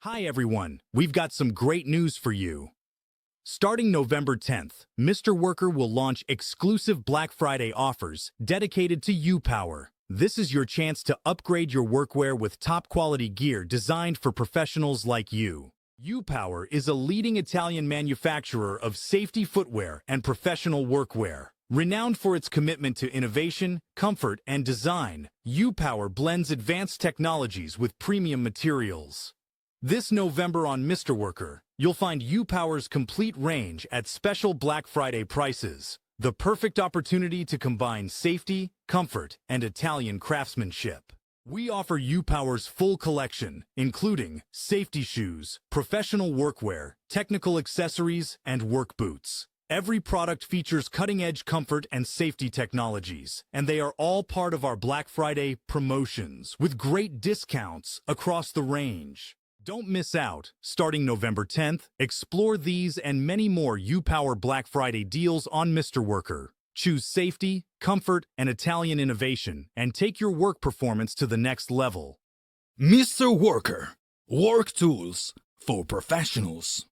Hi everyone, we've got some great news for you. Starting November 10th, Mr. Worker will launch exclusive Black Friday offers dedicated to U-Power. This is your chance to upgrade your workwear with top-quality gear designed for professionals like you. U-Power is a leading Italian manufacturer of safety footwear and professional workwear. Renowned for its commitment to innovation, comfort, and design, U-Power blends advanced technologies with premium materials. This November on Mr. Worker, you'll find U-Power's complete range at special Black Friday prices. The perfect opportunity to combine safety, comfort, and Italian craftsmanship. We offer U-Power's full collection, including safety shoes, professional workwear, technical accessories, and work boots. Every product features cutting-edge comfort and safety technologies, and they are all part of our Black Friday promotions with great discounts across the range. Don't miss out. Starting November 10th, explore these and many more U-Power Black Friday deals on Mr. Worker. Choose safety, comfort, and Italian innovation, and take your work performance to the next level. Mr. Worker, work tools for professionals.